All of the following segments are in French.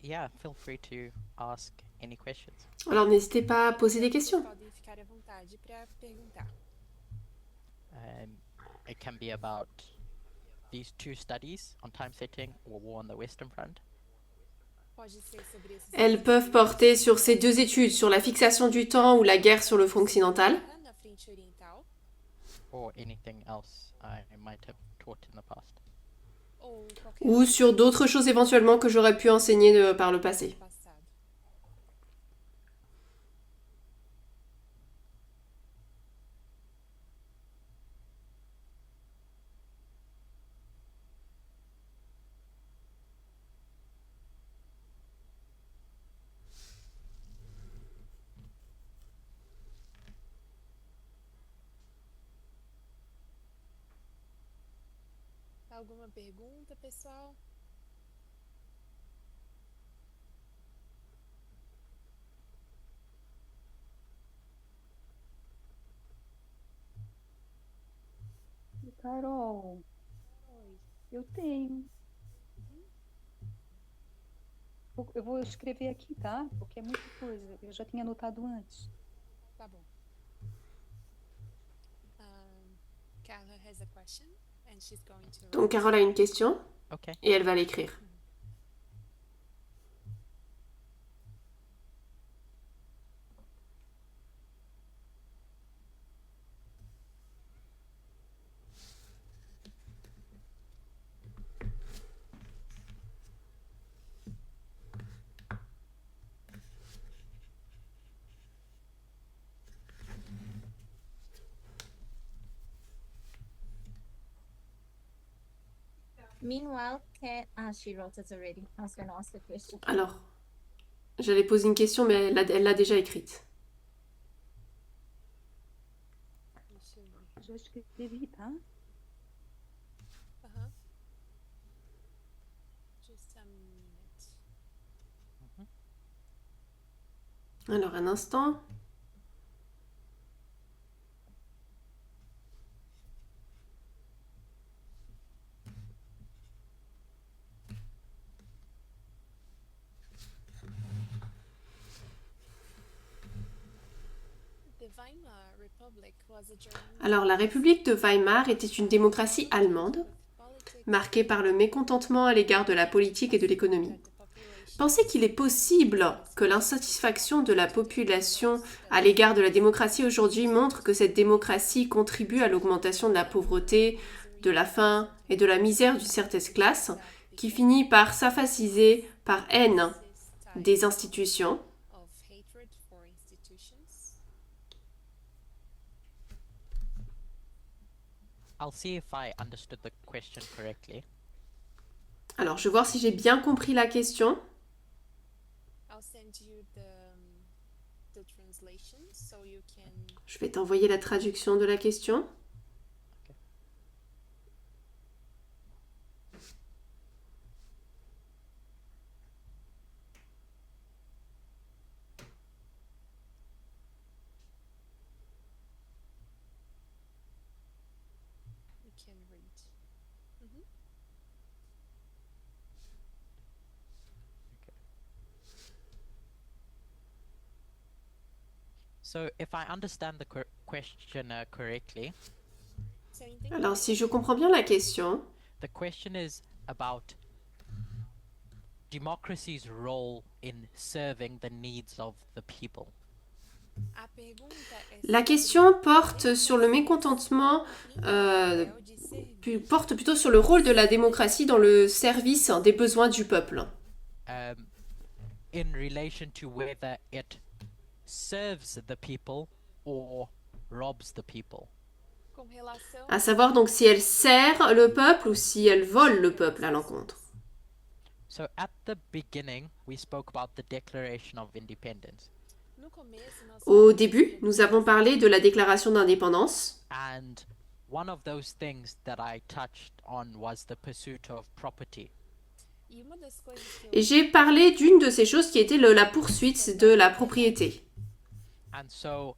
Yeah, feel free to ask any questions. Alors n'hésitez pas à poser des Vocês questions. podem ficar à vontade para perguntar. Um, it can be about these two studies on time setting or war on the Western Front. Pode ser sobre esses Elles dois peuvent estudos, porter sur ces deux études, sur la fixation du temps ou la guerre sur le front occidental, guerra na frente oriental or anything else I might have taught in the past. ou qualquer ou outra sur d'autres choses éventuellement que j'aurais pu enseigner par le passé. passado. Alguma pergunta, pessoal? Carol, Oi. eu tenho. Eu vou escrever aqui, tá? Porque é muita coisa. Eu já tinha anotado antes. Tá bom. Carla has a question and she's going to Donc write. Carole a une question Okay. et elle va l'écrire. Meanwhile, she wrote it already. I was going to ask the question. Alors, j'allais poser une question, mais elle l'a déjà écrite. Deixa eu ver. Já escrevi, tá? Aham. Just a minute. Alors, un instant. The Weimar Republic was a German Alors, la République de Weimar était une démocratie allemande, politics marquée par le mécontentement à l'égard de la politique et de l'économie. that the population Pensez qu'il est possible que l'insatisfaction de la population à l'égard de la démocratie aujourd'hui montre que cette démocratie contribue à l'augmentation de la pauvreté, de la faim et de la misère d'une certaine classe, qui finit par s'aphasiser par haine des institutions, of hatred for institutions. I'll see if I understood the question correctly. Alors, je vais voir si j'ai bien compris la question. I'll send you the translation so you can Je vais t'envoyer la traduction de la question. read. Mhm. So if I understand the question correctly, Se eu entendi, Alors, si je comprends bien la question, the question is about democracy's role in serving the needs of the people. a pergunta é la sobre question porte sur le mécontentement, o papel de servir porte plutôt sur le rôle de la démocratie dans le service des besoins du peuple. In relation to whether it serves the people or robs the people. com relação À savoir donc si elle sert le peuple ou si elle vole le peuple à l'encontre. So at the beginning, we spoke about the Declaration of Independence, no começo nós Au falamos début, sobre nous avons parlé de la déclaration d'indépendance. and one of those things that I touched on was the pursuit of property. e uma das coisas que Et eu j'ai parlé d'une de ces choses qui était la poursuite de la propriété. And so,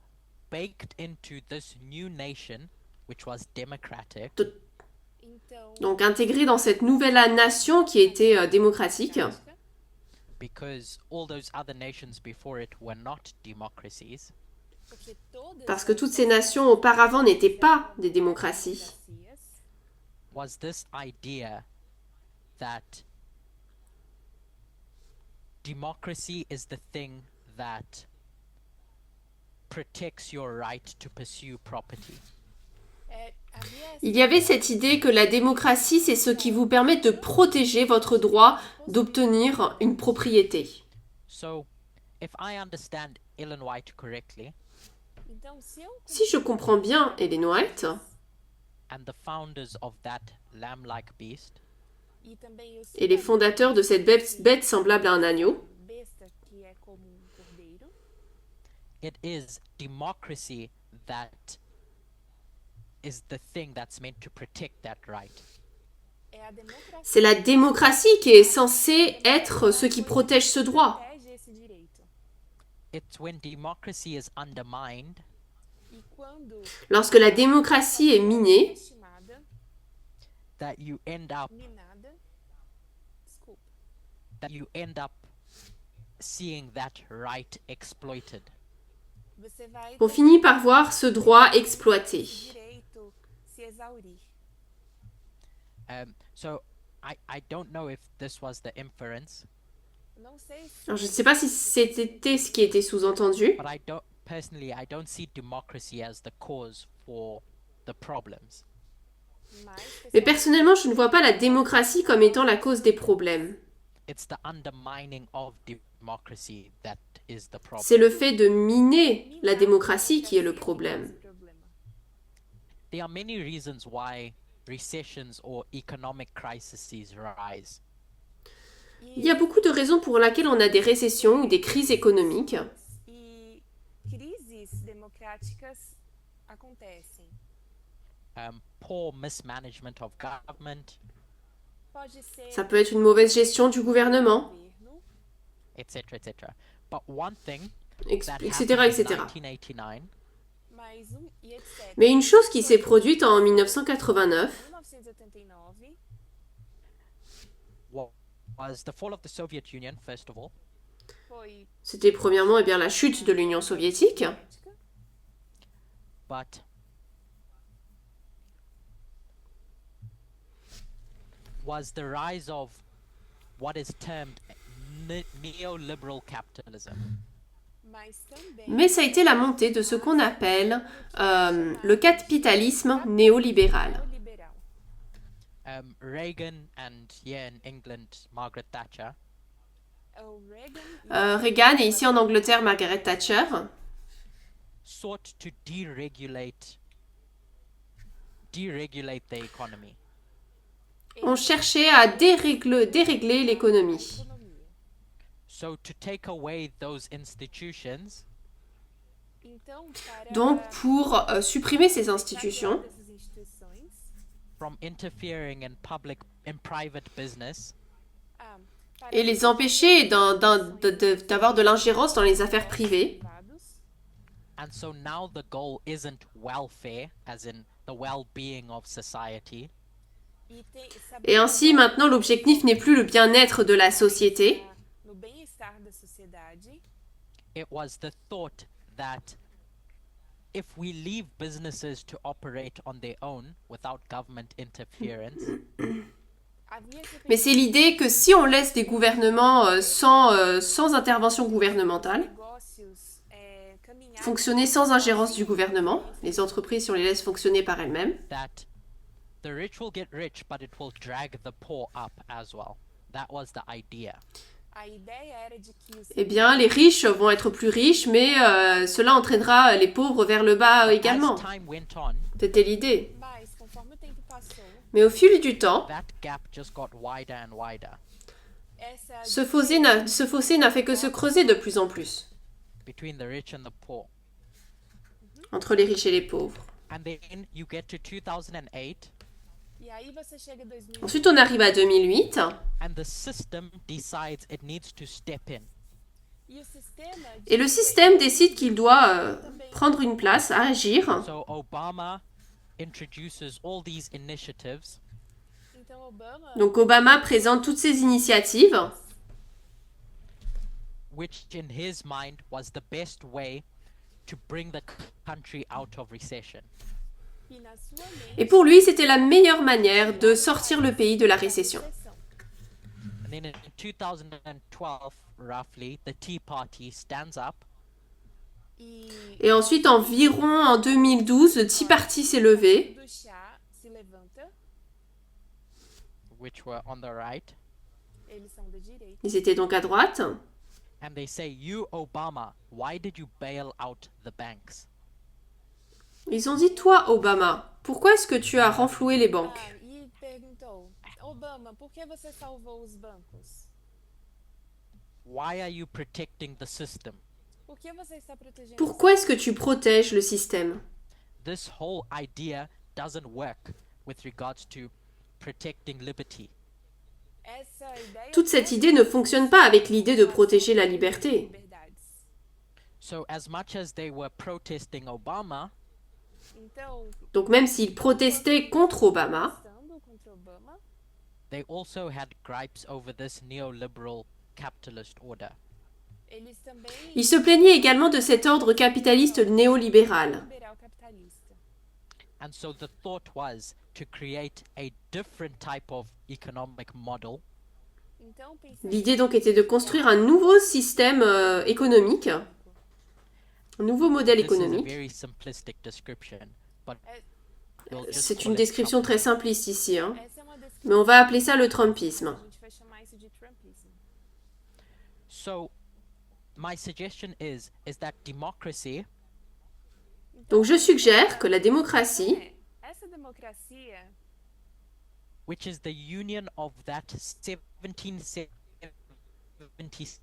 baked into this new nation, which was democratic, Então, Donc intégrés dans cette nouvelle nation qui était démocratique. because all those other nations before it were not democracies. porque todas Parce que toutes ces nations auparavant n'étaient pas des démocraties. democracias, Was this idea that democracy is the thing that protects your right to pursue property? havia essa Il y avait cette idée que la démocratie, c'est ce qui vous permet de protéger votre droit d'obtenir une propriété. So, if I understand Ellen White correctly, Então, se eu Si je comprends bien Ellen White, and the founders of that lamb-like beast, e também eu et les fondateurs de cette bête semblable à un agneau, besta que é como cordeiro, it is democracy that is the thing that's meant to protect that right. é a democracia c'est la démocratie qui est censée être ce qui protège ce droit. que protege esse direito. It's when democracy is undermined E quando Lorsque la démocratie est minée, estimada, that you end up minada, desculpa, seeing that right exploited. você vai on finit par voir ce droit exploité. direito se exaurir. So I don't know if this was the inference, Não sei se Alors, je ne sais pas si c'était ce qui était sous-entendu, but I don't see democracy as the cause for the problems. mais personnellement, je ne vois pas la démocratie comme étant la cause des problèmes. It's the undermining of democracy that is the problem. C'est le fait de miner la démocratie qui est le problème. There are many reasons why recessions or economic crises rise. Il y a beaucoup de raisons pour lesquelles on a des récessions ou des crises économiques. E crises democráticas acontecem. Poor mismanagement of government, Pode ser Ça peut être une mauvaise gestion du gouvernement, governo, etc., etc. But one thing etc., that etc. happened in etc. 1989 mais e etc. Mais une chose qui s'est produite en 1989, 1989 was the fall of the Soviet Union, first of all, foi c'était premièrement la chute de l'Union soviétique, soviética, but was the rise of what is termed neoliberal capitalism. mas também mais ça a été la montée de ce qu'on appelle le capitalisme néolibéral. neoliberal. Reagan and here in England, Margaret Thatcher, O Reagan Reagan et ici en Angleterre Margaret Thatcher sought to deregulate the economy. ont cherché à dérégler l'économie. economia. So to take away those institutions, Então, para Donc pour supprimer ces tirar institutions dessas instituições, from interfering in private business, ah, para et les empêcher d'avoir de l'ingérence dans les affaires privées. privados, and so now the goal isn't welfare, as in the well-being of society, Et ainsi, maintenant, l'objectif n'est plus le bien-être de la société, no bem-estar da sociedade, it was the thought that if we leave businesses to operate on their own without government interference, havia esse mais c'est l'idée que si on laisse des gouvernements sans intervention gouvernementale, negócios caminhar fonctionner sans ingérence du gouvernement, les entreprises, si on les laisse fonctionner par elles-mêmes, that the rich will get rich, but it will drag the poor up as well. That was the idea. a ideia era de que os eh bien, les riches vont être plus riches, mais cela entraînera les pauvres vers le bas également. As time went on, C'était l'idée. mas conforme o tempo passou, Mais au fil du temps, that gap just got wider and wider essa ce fossé n'a fait que se creuser de plus en plus between the rich and the poor. entre les riches et les pauvres. And then you get to 2008, e aí você chega em 2000 Ensuite, on arrive à 2008, and the system decides it needs to step in. e o sistema et le système décide qu'il doit prendre une place, agir. So Obama introduces all these initiatives Então, Obama Donc Obama présente toutes ces initiatives which in his mind was the best way to bring the country out of recession. e na sua mente et pour lui c'était la meilleure manière de sortir le pays de la récession. And then in 2012, roughly, the Tea Party stands up E Et ensuite environ en 2012, le Tea Party s'est levé, do chá se levanta, which were on the right, eles são da direita, ils étaient donc à droite, and they say, "You, Obama, why did you bail out the banks?" ils ont dit toi Obama, pourquoi est-ce que tu as renfloué les banques? e perguntou: Obama, por que você salvou os bancos? Why are you protecting the system? Por que você está protegendo o Pourquoi est-ce que tu protèges le système? This whole idea doesn't work with regards to protecting liberty. Essa ideia Toute cette idée ne fonctionne pas avec l'idée de protéger la liberté. liberdades. So as much as they were protesting Obama, Então, Donc même s'ils protestaient contre Obama, protestando contra Obama, they also had gripes over this neoliberal capitalist order. eles também ils se plaignaient également de cet ordre capitaliste néolibéral. liberal capitalista. And so the thought was to create a different type of economic model Então, pensando L'idée donc était de construire un nouveau système économique, un nouveau modèle This is a économique. very simplistic description, but we'll just C'est call une it description très Trumpism. simpliste ici, hein. essa é uma descrição. Mais on va appeler ça le Trumpisme. A gente vai chamar isso de Trumpismo. So my suggestion is that democracy Donc je suggère que la démocratie, Essa democracia, which is the union of that 1776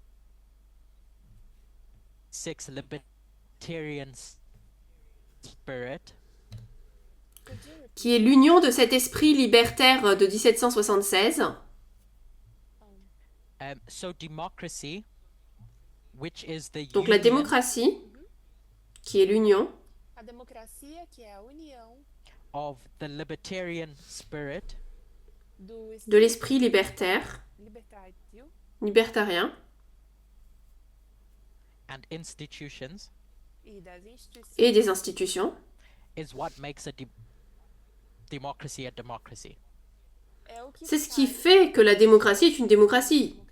libertarian spirit qui est l'union de cet esprit libertaire de 1776, so democracy, which is the donc la union démocratie, qui est l'union a democracia que é a união of the libertarian spirit do de l'esprit libertaire, libertarien, and institutions e das instituições et des institutions, is what makes a democracy a democracy. é o que c'est ce qui faz fait que la démocratie est une démocratie. democracia.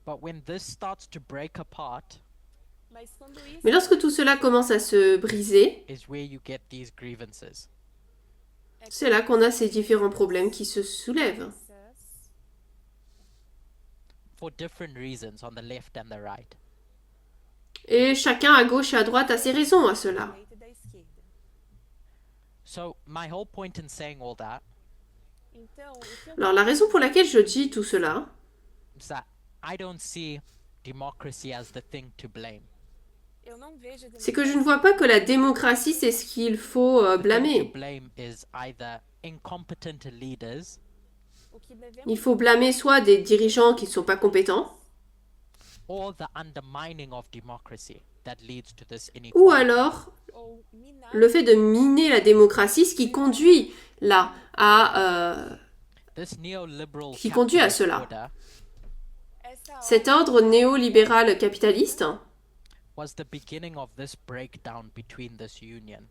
But when this starts to break apart Mas quando isso Mais lorsque tout cela commence à se briser, is where you get these grievances. c'est là qu'on a ces différents problèmes qui se soulèvent. essas, For different reasons on the left and the right. Et chacun à gauche et à droite a ses raisons à cela. da direita e da esquerda. So my whole point in saying all that Então, o que eu Alors la raison pour laquelle je dis tout cela, is that I don't see democracy as the thing to blame. eu não vejo a c'est que je ne vois pas que la démocratie, c'est ce qu'il faut The thing to blâmer. blame is either incompetent leaders o que devemos Il faut blâmer soit des dirigeants qui ne sont pas compétents, or the undermining of democracy that leads to this ou inequality. alors ou minar le fait de miner la démocratie, ce qui conduit là à This neoliberal qui conduit à capitalist cela. order essa cet ordre néolibéral capitaliste was the beginning of this breakdown between this union,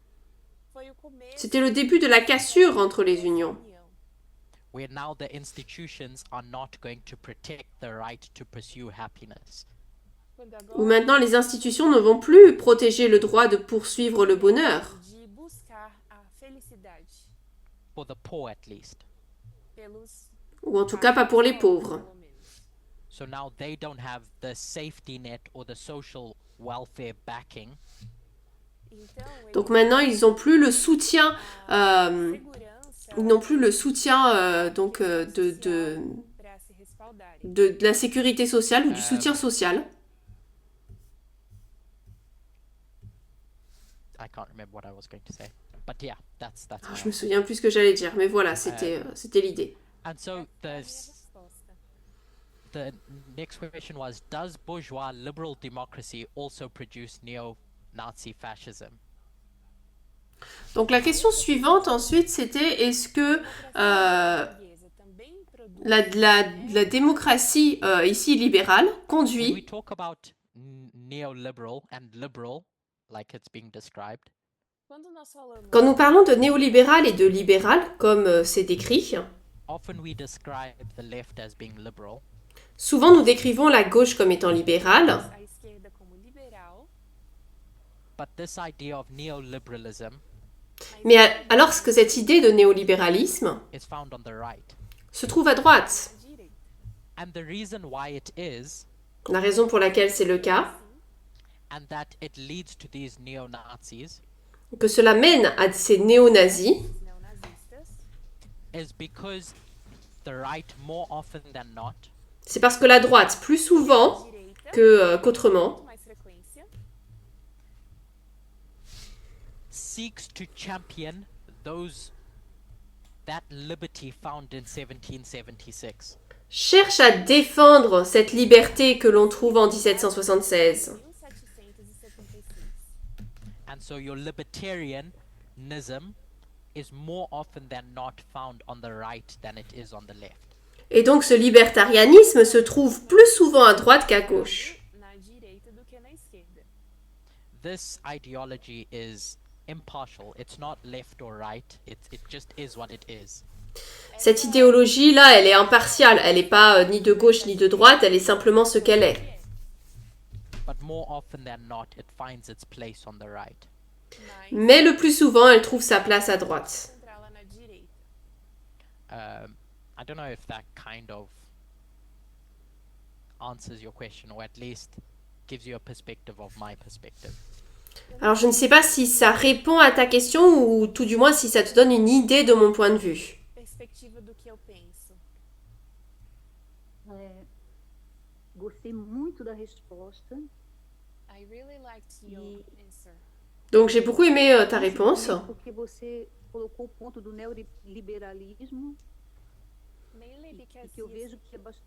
foi o começo c'était le début de la cassure entre les unions, união, where now the institutions are not going to protect the right to pursue happiness. quando où agora maintenant les institutions ne vont plus protéger le droit de poursuivre le bonheur, de buscar a felicidade For the poor at least. pelos ou en tout cas pas pour les pauvres. pelo menos. So now they don't have the safety net or the social welfare backing Então, eles Donc maintenant ils n'ont plus le soutien, segurança ils n'ont plus le soutien donc para se respaldarem. de la sécurité sociale ou du soutien social. I can't remember what I was going to say. But yeah, that's Ah, my je me souviens plus ce que j'allais dire, mais voilà, c'était l'idée. And so É a minha the resposta. the next question was, does bourgeois liberal democracy also produce neo-Nazi fascism? Donc la question suivante ensuite c'était est-ce que Burguesa la démocratie ici libérale When we conduit, talk about neoliberal and liberal, like it's being described, Quando nós falamos quand nous parlons de néolibéral et de libéral, comme c'est décrit, often we describe the left as being liberal, souvent nous décrivons la gauche comme étant libérale, a esquerda como liberal, but this idea of neoliberalism mas mais a alors que cette idée de néolibéralisme is found on the right. se trouve à droite. direita. And the reason why it is, La raison pour laquelle c'est le cas, and that it leads to these neo-Nazis, que cela mène à ces néo-nazis, Os neonazistas, is because the right, more often than not, c'est parce que la droite, plus souvent direita, qu'autrement, com mais frequência, seeks to champion that liberty found in 1776. cherche à défendre cette liberté que l'on trouve en 1776. 1776. And so your libertarianism is more often than not found on the right than it is on the left. Et donc ce libertarianisme se trouve plus souvent à droite qu'à gauche. Na direita do que na esquerda. This ideology is impartial. It's not left or right. It just is what it is. Cette idéologie-là, elle est impartiale, elle n'est pas ni de gauche ni de droite, elle est simplement ce qu'elle est. But more often than not, it finds its place on the right. Mas Mais le plus souvent, elle trouve sa place à droite. centrala na direita. I don't know if that kind of answers your question, or at least gives you a perspective of my perspective. Alors je ne sais pas si ça répond à ta question ou tout du moins si ça te donne une idée de mon point de vue. Perspectiva do que eu penso. Gostei muito da resposta. I really liked your answer. Donc j'ai beaucoup aimé ta réponse. Principalmente porque você colocou o ponto do neoliberalismo Mainly e because que eu he's- vejo que é bastante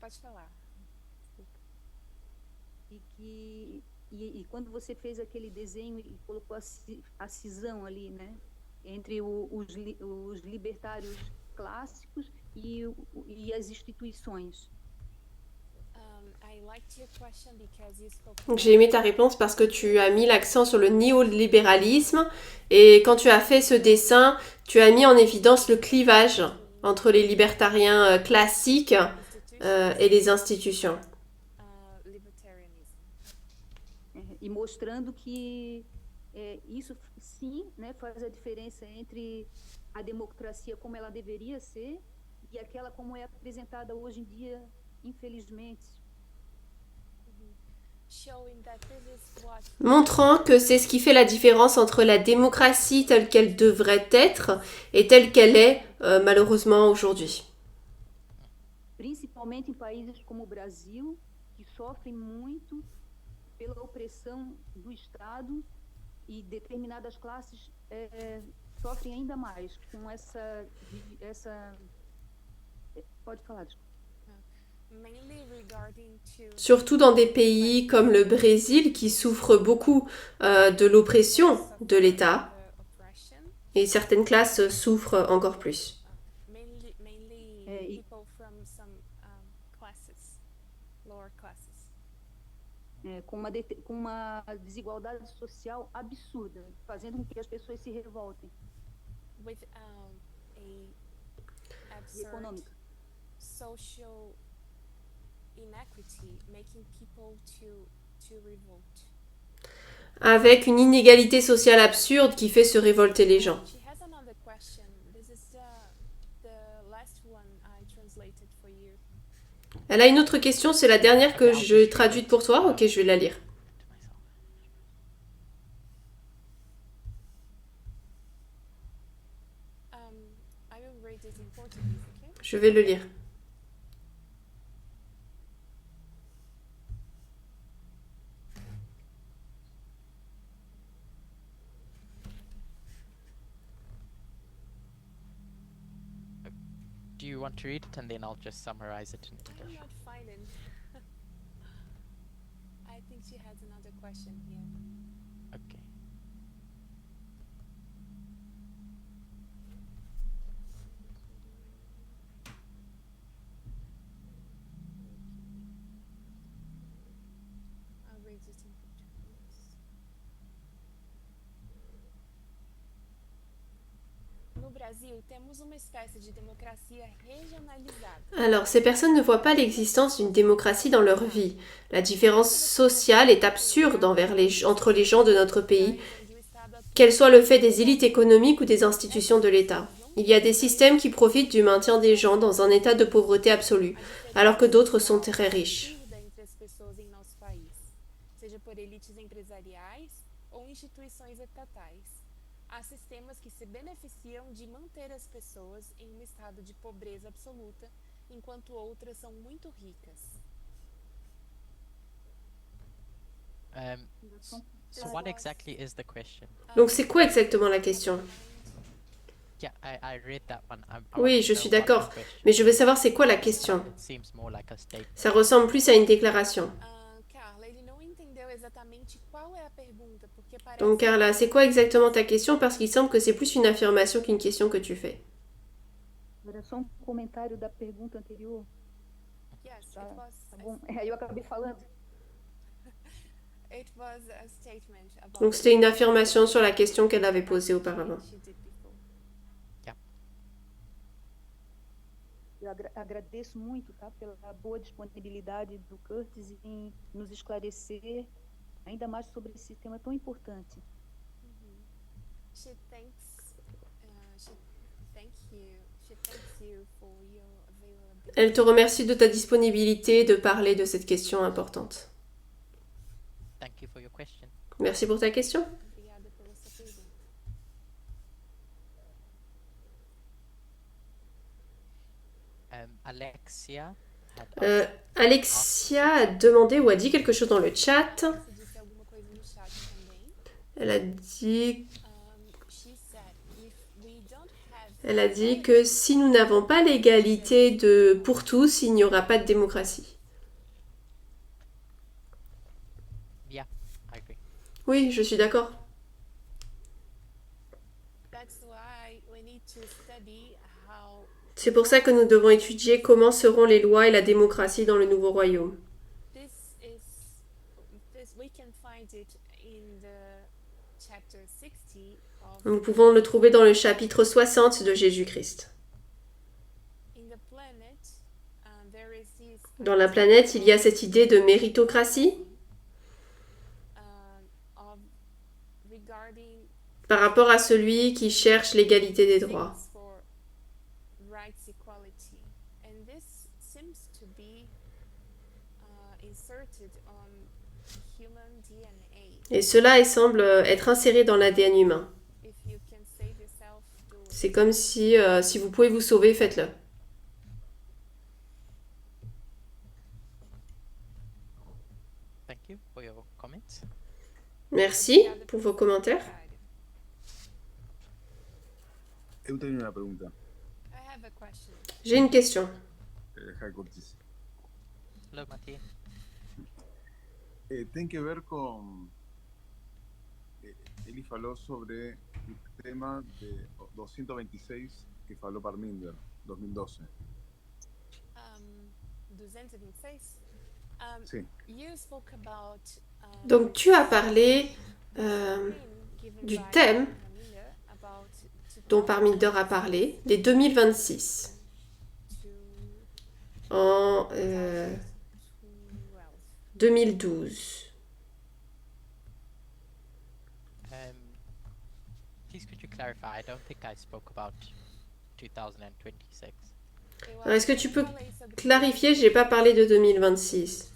Pode falar. e quando você fez aquele desenho e colocou a cisão ali, né, entre os libertários clássicos e as instituições. I liked your question because you spoke Donc j'ai aimé ta réponse parce que tu as mis l'accent sur le néolibéralisme et quand tu as fait ce dessin, tu as mis en évidence le clivage entre les libertariens classiques et les institutions. libertarianism. E mostrando que isso sim, né, faz a diferença entre a democracia como ela deveria ser e aquela como é apresentada hoje em dia, infelizmente. Showing that this is what Montrant que c'est ce qui fait la différence entre la démocratie telle qu'elle devrait être et telle qu'elle est malheureusement aujourd'hui. Principalmente em países como o Brasil, que sofrem muito pela opressão do Estado e determinadas classes sofrem ainda mais com essa pode falar, desculpa. mainly regarding to Surtout dans des pays comme le Brésil qui souffrent beaucoup de l'oppression de l'État oppression. et certaines classes souffrent encore plus. Mainly e- people from some classes, lower classes. Com uma desigualdade social absurda, fazendo com que as pessoas se revoltem, With a e absurd econômica. social inequity making people to revolt. Avec une inégalité sociale absurde qui fait se révolter les gens. She has another question. This is the last one I translated for you. Elle a une autre question, c'est la dernière que je traduite pour toi. Ok, je vais la lire. To myself. I will read it in Portuguese, okay? Je vais le lire. Do you want to read it and then I'll just summarize it in I'm English? not finding. I think she has another question here. Okay. Brasil, temos uma espécie de democracia regionalizada. Alors, ces personnes ne voient pas l'existence d'une démocratie dans leur vie. La différence sociale est absurde entre les gens de notre pays, Onde o Estado atua qu'elle soit le fait des élites économiques ou des institutions de l'État. Il y a des systèmes qui profitent du maintien des gens dans un état de pauvreté absolue, alors que d'autres sont très riches. absurda entre as pessoas em nosso país, seja por elites empresariais ou instituições estatais. Há sistemas que se beneficiam de manter as pessoas em um estado de pobreza absoluta, enquanto outras são muito ricas. So what exactly is the question? Donc c'est quoi exactement la question? Yeah, I read that one. Oui, want je to suis know what the d'accord. question Mais je veux is. savoir c'est quoi la question. It seems more like a statement. Ça ressemble plus à une déclaration. Carla, ele não entendeu exatamente qual é a pergunta, porque parece Donc Carla, c'est quoi exactement ta question? Parce qu'il semble que c'est plus une affirmation qu'une question que tu fais. Era só comentário da pergunta anterior. Yes, Tá, it was tá bom? Aí eu acabei falando. it was a statement about Donc c'était une affirmation sur la question qu'elle avait posée auparavant. she did before. Eu agradeço muito, tá, pela boa disponibilidade do Curtis em nos esclarecer ainda mais sobre esse tema tão importante. She thanks you for your availability. Elle te remercie de ta disponibilité de parler de cette question importante. Thank you for your question. Merci pour ta question. Obrigada pela sua pergunta. Alexia had Alexia a demandé ou a dit quelque chose dans le chat. Você disse alguma coisa no chat também. Elle a dit, She said, if we don't have elle a dit que si nous n'avons pas l'égalité pour tous, il n'y aura pas de démocratie. yeah, I agree. Oui, je suis d'accord. That's why we need to study how C'est pour ça que nous devons étudier comment seront les lois et la démocratie dans le nouveau royaume. we can find it in the chapter 60 of Nous pouvons le trouver dans le chapitre 60 de Jésus-Christ. in the planet. There is this Dans la planète, il y a cette idée de méritocratie of regarding par rapport à celui qui cherche l'égalité des droits. things for rights equality, and this seems to be inserted on human DNA. Et cela semble être inséré dans l'ADN humain. If you can save yourself, do it. C'est comme si vous pouvez vous sauver, faites-le. Thank you for your comments. Merci pour vos commentaires. Eu tenho uma pergunta, I have a question. J'ai une question. Jai Cortis. Hello, Mati. Tem que ver com. Ele falou sobre o tema de 226 que falou Parminder, 2012. 226. Sim. You spoke about Donc tu as parlé given du by thème Parminder about dont Parminder a parlé, des 2026, en 2012. Please could you clarify? I don't think I spoke about 2026. Alors, est-ce que tu peux clarifier? J'ai pas parlé de 2026.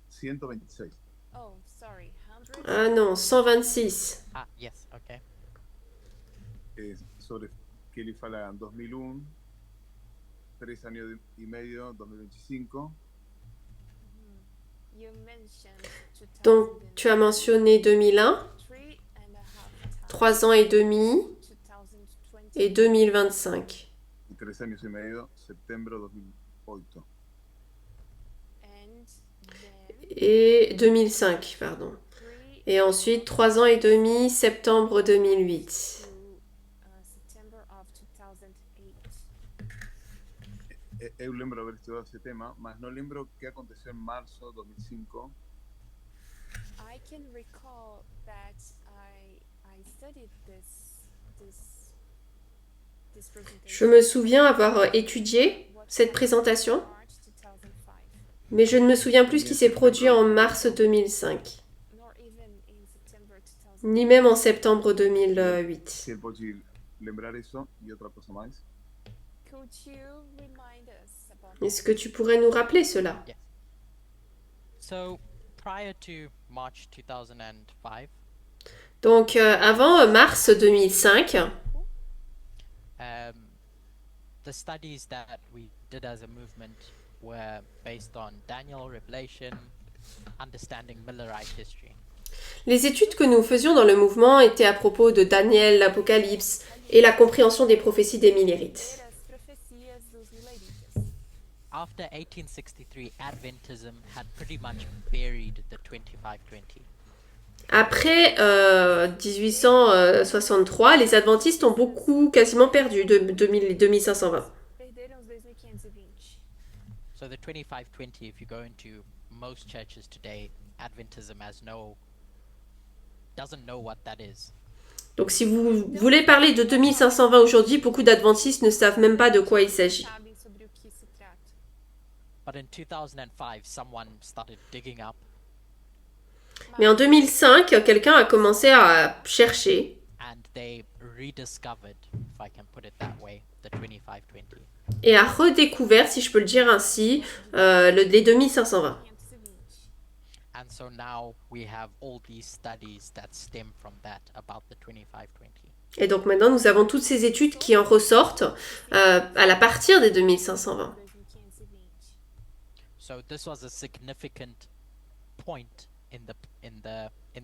126. Oh, sorry. 100. Ah non, 126. Ah, yes, okay. Sobre que ele fala en 2001, 3 años y medio, 2025. You mentioned Donc tu as mentionné 2001, 3 ans et demi 2020 et 2025. Y 3 años y medio, septiembre 2008. and then Et 2005, pardon. 3 Et ensuite 3 ans et demi, septembre 2008. to September of 2008. Eu lembro haber estudiado ese tema, mas no lembro qué aconteció en marzo de 2005. I can recall that I studied this this presentation. Je me souviens avoir étudié cette présentation, March 2005, mais je ne me souviens plus ce qui s'est produit en mars 2005, nor even in September 2000. ni même en septembre 2008. Si él puede lembrar eso y otra cosa más. Could you remind us about Est-ce que tu pourrais nous rappeler cela? So, prior to March 2005, Donc avant mars 2005, the studies that we did as a movement were based on Daniel, Revelation, understanding Millerite history. les études que nous faisions dans le mouvement étaient à propos de Daniel, l'Apocalypse et la compréhension des prophéties des Millérites. as profecias dos Mileritas? After 1863, Adventism had pretty much buried the 2520. Après 1863, les adventistes ont quasiment perdu de 2520. Perderam os 2520. So the 2520, if you go into most churches today, Adventism doesn't know what that is. Donc si vous voulez parler de 2520 aujourd'hui, beaucoup d'adventistes ne savent même pas de quoi il s'agit. Sabem sobre o que se trata. But in 2005, someone started digging up Mais en 2005, quelqu'un a commencé à chercher and they rediscovered, if I can put it that way, the 2520. et a redécouvert, si je peux le dire ainsi, les 2520. 520. And so now we have all these studies that stem from that about the 2520. Et donc maintenant, nous avons toutes ces études qui en ressortent à la partir des 2520. 2520. So this was a significant point in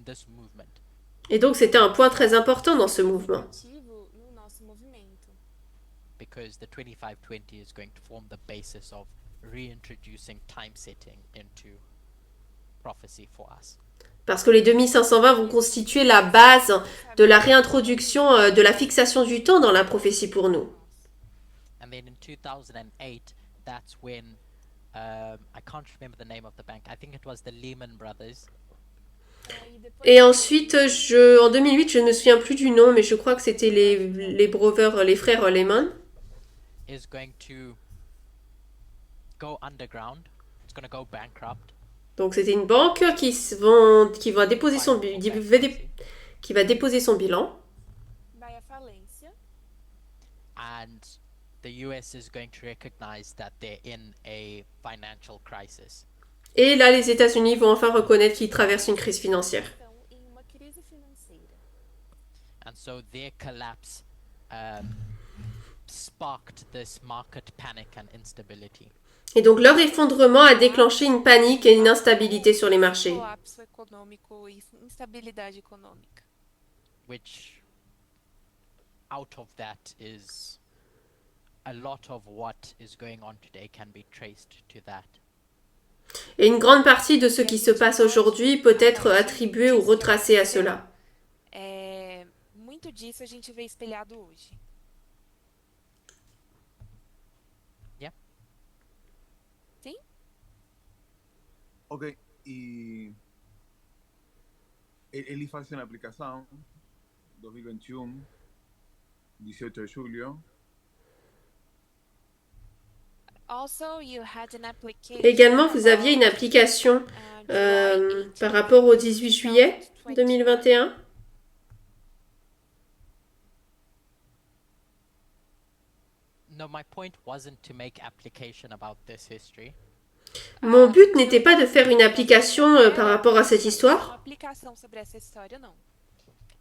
this movement. Et donc c'était un point très important dans ce mouvement. Ativo no nosso movimento. Because the 2520 is going to form the basis of reintroducing time setting into prophecy for us. Parce que les 2520 vont constituer la base de la réintroduction de la fixation du temps dans la prophétie pour nous. And then in 2008, that's when I can't remember the name of the bank. I think it was the Lehman Brothers. E depois Et ensuite, en 2008, je ne me souviens plus du nom, mais je crois que c'était les frères Lehman. Is going to go underground. It's going to go bankrupt. Donc c'était une banque qui va déposer son bilan. vai à falência. And the US is going to recognize that they're in a financial crisis. Et là, les États-Unis vont enfin reconnaître qu'ils traversent une crise financière. Estão em uma crise financeira. And so their collapse sparked this market panic and instability. Et donc leur effondrement a déclenché une panique et une instabilité sur les marchés. Colapso econômico e instabilidade econômica. Which out of that is a lot of what is going on today can be traced to that. Et une grande partie de ce qui se passe aujourd'hui peut être attribuée ou retracée à cela. Muito disso a gente vê espelhado hoje. Yeah. Sim? Ok, y ele faz uma aplicação 2021, 18 de julho. Also, you had an application Également, vous aviez une application par rapport au 18 juillet 2021. No, my point wasn't to make application about this history. Mon but n'était pas de faire une application par rapport à cette Uma histoire. aplicação sobre essa história, não.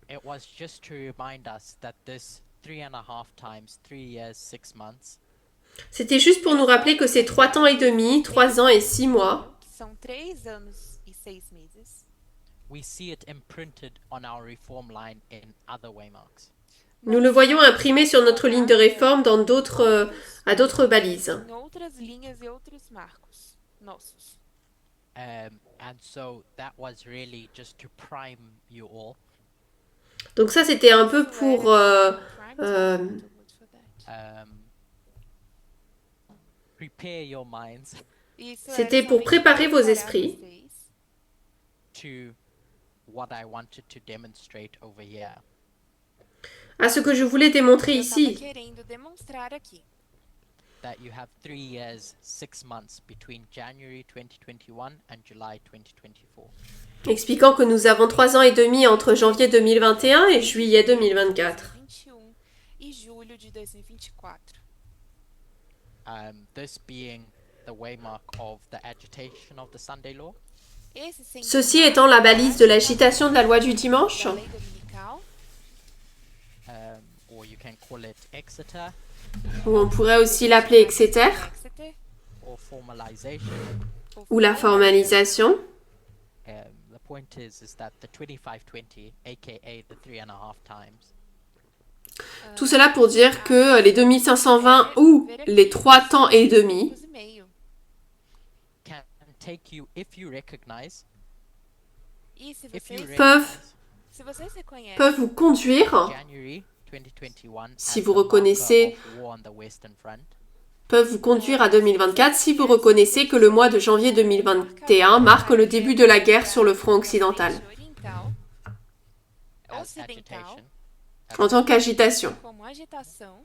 It was just to remind us that this 3.5 times 3 years, 6 months C'était juste pour nous rappeler que c'est 3 ans et demi, 3 ans et 6 mois. Que são 3 anos e 6 meses. we see it imprinted on our reform line in other waymarks. Nous le voyons imprimé sur notre ligne de réforme à d'autres balises. Em outras linhas e outros marcos nossos. And so that was really just to prime you all. Donc ça, c'était un peu pour Prepare your minds c'était pour préparer vos esprits to what I wanted to demonstrate over here. Ah, ce que je voulais démontrer Eu estava ici. querendo demonstrar aqui. that you have 3 years, 6 months between January 2021 and July 2024. Expliquant que nous avons 3 ans et demi entre janvier 2021 et juillet 2024. 2021 e julho de 2024. This being the waymark of the agitation of the Sunday law. Esse sendo Ceci o étant la marco balise de l'agitation de la loi du dimanche, da lei dominical, Or you can call it Exeter, ou on pourrait aussi l'appeler Exeter, Exeter, or formalization. ou la formalisation. The point is that the 2520, aka the 3.5 times, Tout cela pour dire que les 2520 ou les 3 temps et demi e meio. can take you, if you recognize, E se if you vocês, peuvent, se vocês reconhecem peuvent vous conduire, January 2021 Si as vous the marker reconnaissez- of war on the Western Front, peuvent vous conduire à 2024 si vous reconnaissez que le mois de janvier 2021 marque le début de la guerre sur le front occidental, oriental, as ocidental, agitation, en tant qu'agitation. como agitação,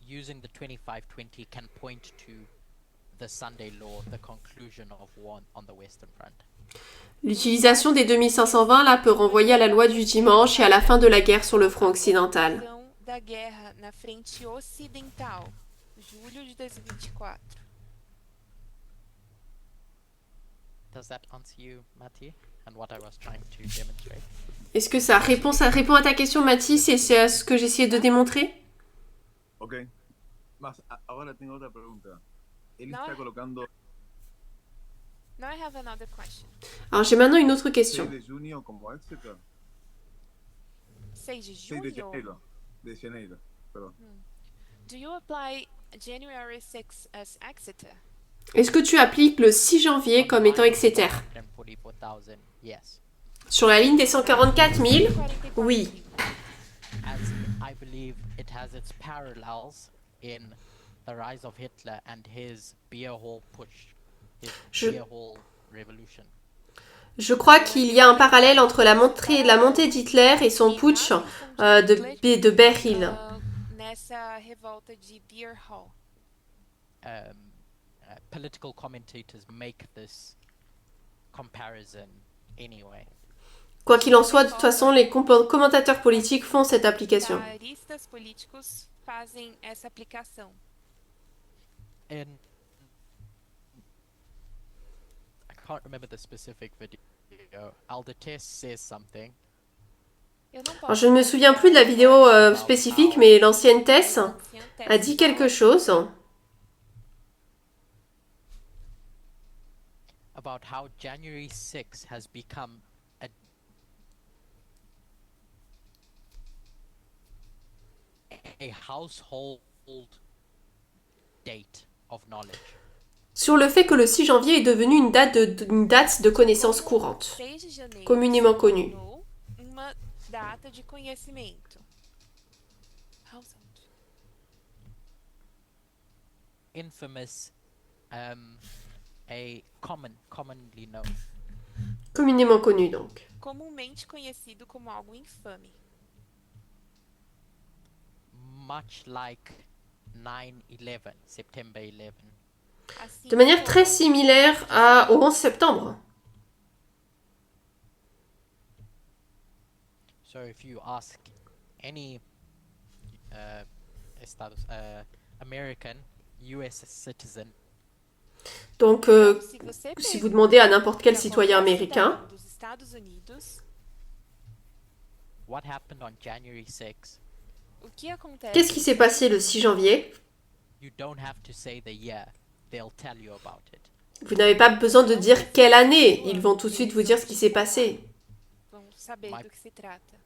using the 2520 can point to the Sunday law, the conclusion of war on the Western Front. L'utilisation des 2520 là peut renvoyer à la loi du dimanche et à la fin de la guerre sur le front occidental. conclusão da guerra na frente ocidental, julho de 2024. Does that answer you, Matthew, and what I was trying to demonstrate? Est-ce que ça répond à ta question, Mathis, et c'est ce que j'essayais de démontrer? Ok. Ahora tengo otra pregunta. Él No. está colocando Now I have another question. Alors j'ai maintenant une autre 6 question. de junio como Exeter. 6 de 6 de julho. janeiro. De janeiro, perdón. Do you apply January 6 as Exeter? Est-ce que tu appliques le 6 janvier On the comme étant line of Exeter? 144,000, yes. Sur la ligne des 144 000? 44 Oui. mil. As I believe it has its parallels in the rise of Hitler and his beer hall push, his Je- beer hall revolution. Je crois qu'il y a un parallèle entre la montée d'Hitler et son putsch de Bear Hill. Nessa revolta de Beer Hall. Political commentators make this comparison anyway. Quoi qu'il en soit, de toute façon, les commentateurs politiques font cette application. Analistas políticos fazem essa aplicação. In I can't remember the specific video. Aldertes says something Eu não posso Alors, je ne me souviens plus de la vidéo spécifique, mais l'ancienne Tess a dit quelque chose. about how January 6 has become a household date of knowledge. Sur le fait que le 6 janvier est devenu une date de connaissance Como courante. 6 de janeiro Communément se connu. tornou uma data de conhecimento. Household. Infamous, commonly known. Communément connu, donc. Comumente conhecido como algo infame. Much like 9/11, September 11. Assim De manière como très similaire au 11 septembre. So if you ask any American, US citizen, Donc, Então, se você si vous demandez à n'importe quel pergunta citoyen qualquer américain, cidadão dos Estados Unidos, what happened on January 6, o que acontece? qu'est-ce qui s'est passé le 6 janvier? you don't have to say the year. They'll tell you about it. Vous n'avez pas besoin de dire quelle année. Ils vont tout de suite vous dire ce qui s'est passé. Vão saber My- do que se trata.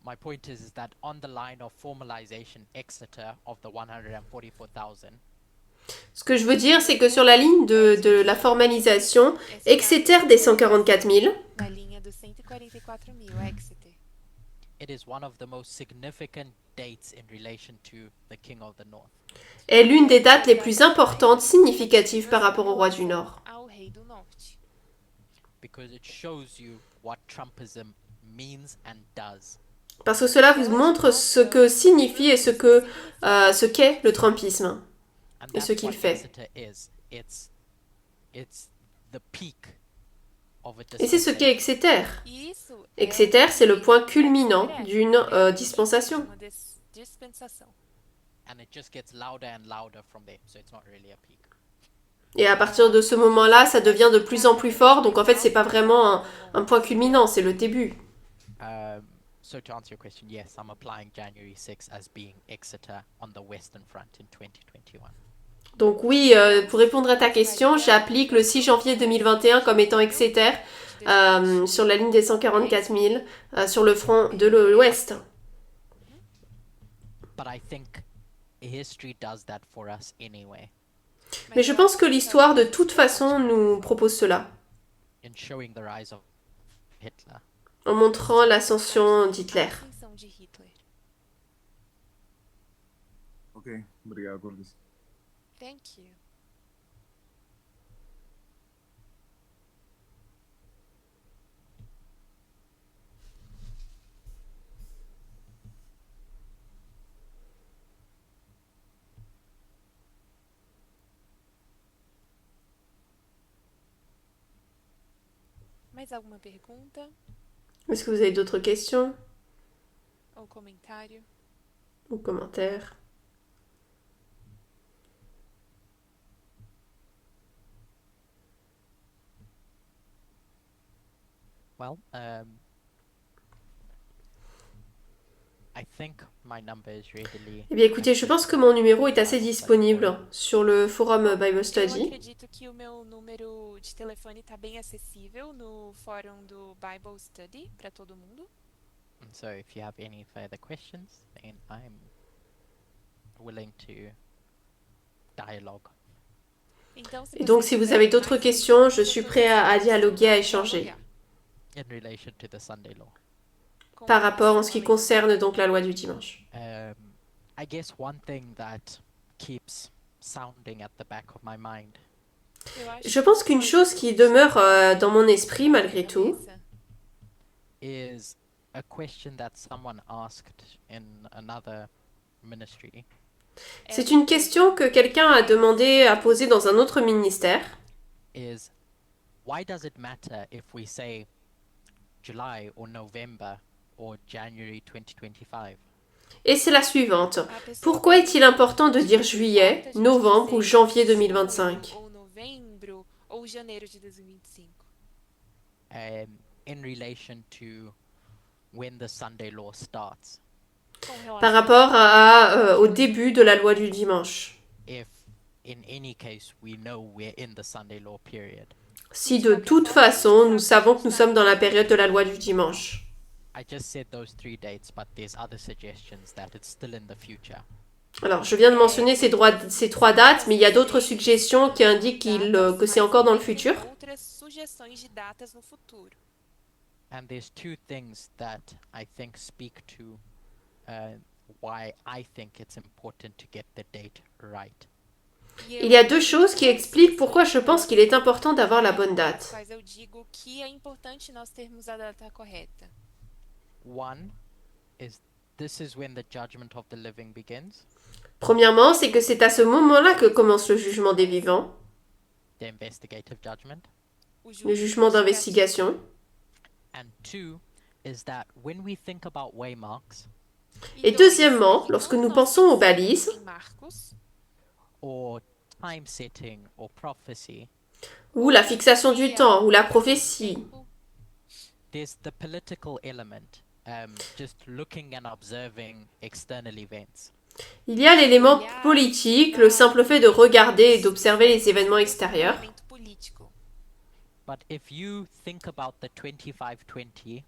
My point is that on the line of formalization Exeter of the 144,000, Ce que je veux dire, c'est que sur la ligne de la formalisation, Exeter des 144 000, Na linha dos 144 mil, Exeter. it is one of the most significant dates in relation to the King of the North. est l'une des dates les plus importantes, significatives par rapport au roi du Nord. Ao rei do norte. Because it shows you what Trumpism means and does. Parce que cela vous montre ce que signifie et ce qu'est le Trumpisme. And Et ce that's qu'il what fait. Exeter is. It's the peak of a Et c'est ce qu'est dispensation. Exeter. Isso Exeter, c'est le point culminant culminant d'une dispensation. dispensação. And it just gets louder and louder from there. So it's not really a peak. Et à partir de ce moment-là, ça devient de plus en plus fort. Donc en fait, c'est pas vraiment un point culminant, c'est le début. So to answer your question, yes, I'm applying January 6 as being Exeter on the Western Front in 2021. Donc oui, pour répondre à ta question, j'applique le 6 janvier 2021 comme étant Exeter sur la ligne des 144 000 sur le front de l'Ouest. But I think history does that for us anyway, Mais je pense que l'histoire, de toute façon, nous propose cela, in showing the rise of Hitler. en montrant l'ascension d'Hitler. Ascensão de Hitler. Ok, obrigado por isso. Thank you. Mais alguma pergunta Est-ce que vous avez d'autres questions ou comentário? ou commentaires? Well, I think my number is readily. Eh bien écoutez, je pense que mon numéro est assez disponible sur le forum Bible Eu Study. acredito que o meu número de telefone está bem acessível no fórum do Bible Study para todo mundo. And so if you have any further questions, then I'm willing to dialogue. Então, Et donc si vous avez d'autres questions, je suis prêt à dialoguer, à échanger In relation to the Sunday law, par rapport en ce qui concerne donc la loi du dimanche. I guess one thing that keeps sounding at the back of my mind Je pense qu'une chose qui demeure dans mon esprit malgré tout, is a question that someone asked in another ministry. c'est une question que quelqu'un a demandé à poser dans un autre ministère. Is why does it matter if we say July or November or January 2025? Et c'est la suivante. Pourquoi est-il important de dire juillet, novembre ou janvier 2025 Ou novembro ou janeiro de 2025. In relation to when the Sunday law starts. par rapport au début de la loi du dimanche? If in any case we know we're in the Sunday law period. Si de toute façon, nous savons que nous sommes dans la période de la loi du dimanche. I just said those three dates, but there's other suggestions that it's still in the future. Alors, je viens de mentionner ces trois dates, mais il y a d'autres suggestions qui indiquent que c'est encore dans le futur. Outras sugestões de datas no futuro. And there's two things that I think speak to why I think it's important to get the date right. Il y a deux choses qui expliquent pourquoi je pense qu'il est important d'avoir la bonne date. Quais eu digo que é importante nós termos a data correta. One is this is when the judgment of the living begins, Premièrement, c'est que c'est à ce moment-là que commence le jugement des vivants, the investigative judgment. le jugement d'investigation. And two is that when we think about waymarks Et deuxièmement, lorsque nous pensons aux balises, Em Marcos, or time setting or prophecy, ou la fixation du temps, ou la prophétie, tempo, there's the political element, just looking and observing external events. il y a l'élément politique, le simple fait de regarder et d'observer les événements extérieurs. elemento político. But if you think about the 2520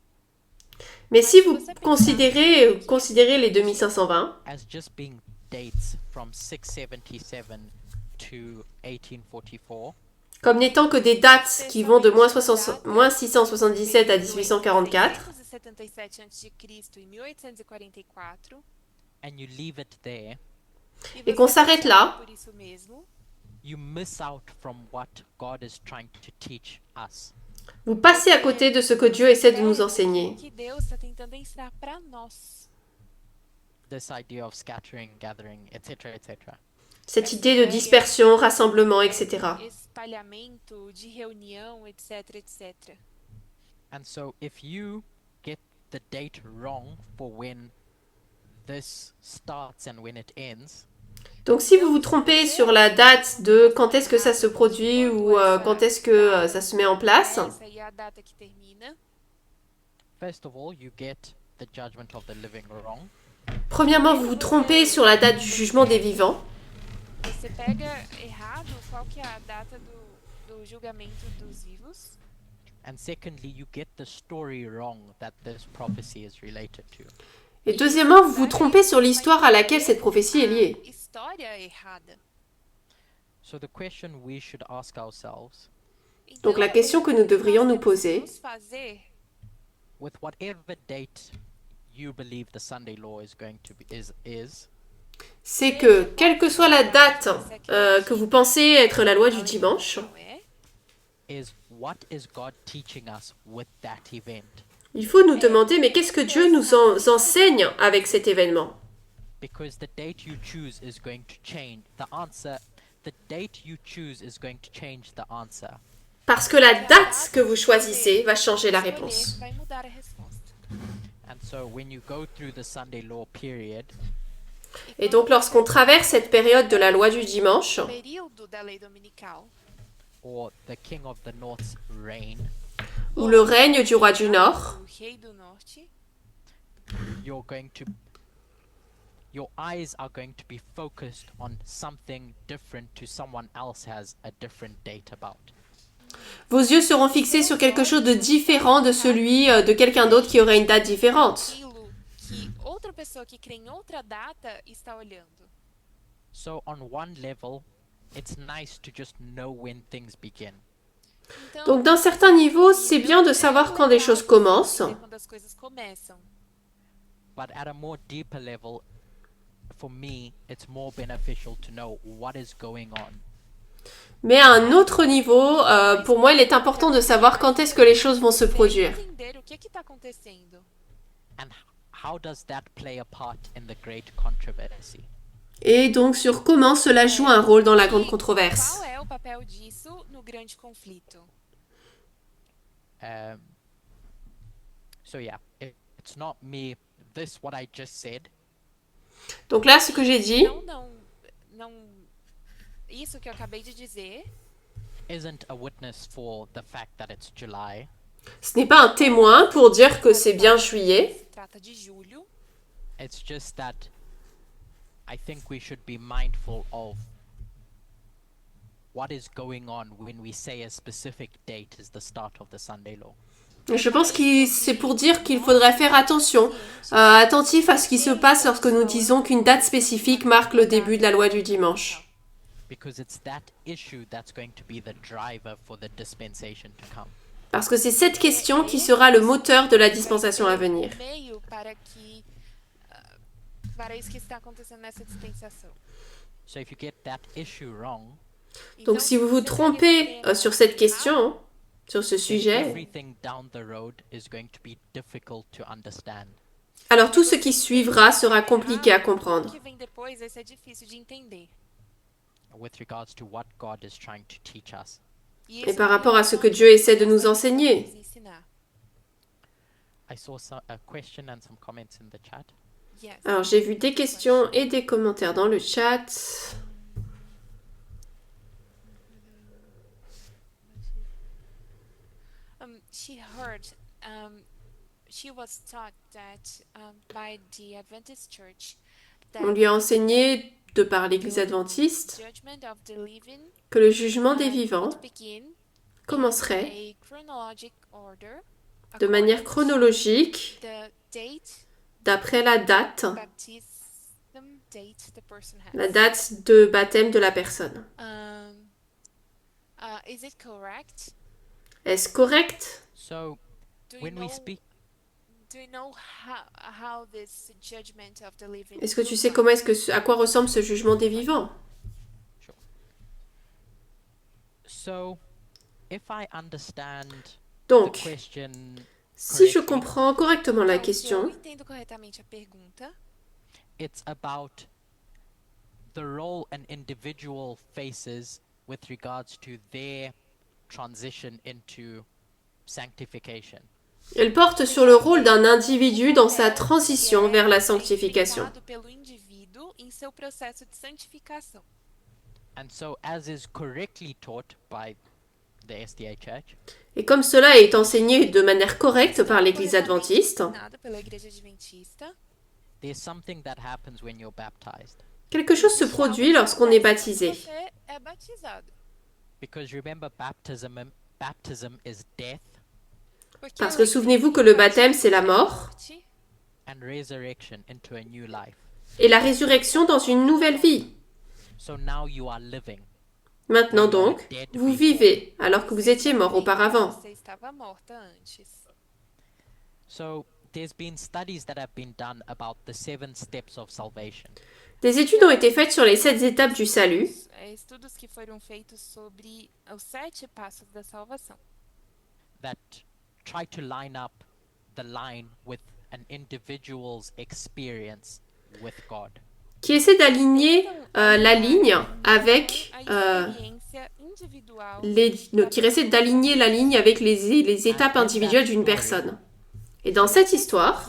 Mais si vous considérez les 2520 as just being dates from 677 to 1844, comme n'étant que des dates qui vont de moins 677 à 1844, 677 a.C. e 1844. and you leave it there, Et qu'on s'arrête là, Por isso mesmo, you miss out from what God is trying to teach us. Vous passez à côté de ce que Dieu essaie de nous enseigner. O que Deus está tentando ensinar para nós. This idea of scattering, gathering, etc., etc. Cette idée de dispersion, rassemblement, etc. Espalhamento, de reunião, etc, etc. And so if you get the date wrong for when this starts and when it ends, Donc si vous vous trompez sur la date de quand est-ce que ça se produit ou quand est-ce que ça se met en place, Essa aí é a data que termina. first of all, you get the judgment of the living wrong. premièrement, vous vous trompez sur la date du jugement des vivants. Você pega errado qual que é a data do julgamento dos vivos. And secondly, you get the story wrong that this prophecy is related to. Et deuxièmement, vous vous trompez sur l'histoire à laquelle cette prophétie est liée. A história errada. So the question we should ask ourselves, Donc la question que nous devrions nous poser, Vamos fazer with whatever date you believe the Sunday law is going to be, is c'est que, quelle que soit la date que vous pensez être la loi du dimanche, não é? what is God teaching us with that event? il faut nous demander, mais qu'est-ce que Dieu nous enseigne avec cet événement? Because the date you choose is going to change the answer. The date you choose is going to change the answer. Parce que la date que vous choisissez va changer la réponse. Vai mudar a resposta. And so when you go through the Sunday law period, Et donc lorsqu'on traverse cette période de la loi du dimanche, O período da lei dominical or the king of the north's reign, ou le règne du roi du Nord, o rei do norte, you're going to your eyes are going to be focused on something different to someone else has a different date about. vos yeux seront fixés sur quelque chose de différent de celui de quelqu'un d'autre qui aurait une date différente. aquilo que outra pessoa que crê em outra data está olhando. So on one level, it's nice to just know when things begin. Então, Donc d'un certain niveau, c'est bien de savoir quand des choses commencent, saber quando as coisas começam. But at a more deeper level, for me, it's more beneficial to know what is going on. mais à un autre niveau, pour moi, il est important de savoir quand est-ce que les choses vont se produire. Entender o que está acontecendo. And how does that play a part in the great controversy? Et donc sur comment cela joue un rôle dans la grande controverse. Qual é o papel disso no grande conflito? So yeah, it's not me. This what I just said Donc là, ce que j'ai dit, Não, isso que eu acabei de dizer isn't a witness for the fact that it's July. ce n'est pas un témoin pour dire que c'est bien juillet. se trata de julho. It's just that I think we should be mindful of what is going on when we say a specific date is the start of the Sunday law. Je pense que c'est pour dire qu'il faudrait faire attention, attentif à ce qui se passe lorsque nous disons qu'une date spécifique marque le début de la loi du dimanche. Because it's that issue that's going to be the driver for the dispensation to come. Parce que c'est cette question qui sera le moteur de la dispensation à venir. Meio para que para isso que está acontecendo nessa dispensação. So if you get that issue wrong, Então, Donc si vous vous você trompez pega esse sur cette tema question, sur ce then sujet, everything down the road is going to be difficult to understand. alors tout ce qui suivra sera compliqué à errado, comprendre. O que vem depois vai ser difícil de entender. With regards to what God is trying to teach us. E Et isso par é rapport à ce que importante Dieu essaie de Deus nous vai enseigner. nos ensinar. I saw a question and some comments in the chat. Yes. Alors j'ai vu des questions et des commentaires dans le chat. She heard, she was taught that by the Adventist Church that On lui a enseigné, de par l'Église adventiste, judgment of the living que le jugement des vivants would begin commencerait a chronologic order de manière according to chronologique the date d'après la date, baptism date the person has. la date de baptême de la personne. Is it correct? Est-ce correct? So Do you when know, we speak, do you know how this judgment of the living Est-ce que tu looks sais like? comment à quoi ressemble ce jugement des vivants? so if I understand Donc, question si je correctly, comprends correctement la Então, se eu question, entendo corretamente a pergunta, it's about the role an individual faces with regards to their transition into sanctification. elle porte sur le rôle d'un individu dans sa transition vers la sanctification. enfrentado pelo indivíduo em seu processo de santificação. And so, as is correctly taught by the SDA Church, Et comme cela est enseigné de manière correcte par l'Église adventiste, Ensinado pela Igreja Adventista, there's something that happens when you're baptized. quelque chose se produit lorsqu'on est baptisé. você é batizado. Because remember, baptism is death Parce que souvenez-vous que le baptême, c'est la mort and resurrection into a new life. et la résurrection dans une nouvelle vie. So now you are living. Maintenant donc, vous vivez alors que vous étiez mort auparavant. Você estava morta antes. So there's been studies that have been done about the 7 steps of salvation. Des études ont été faites sur les 7 étapes du salut, Estudos que foram feitos sobre os 7 passos da salvação, That try to line up the line with an individual's experience with God. qui essaient d'aligner la ligne avec a experiência individual qui essaient d'aligner la ligne avec les étapes individuelles d'une personne. Et dans cette histoire,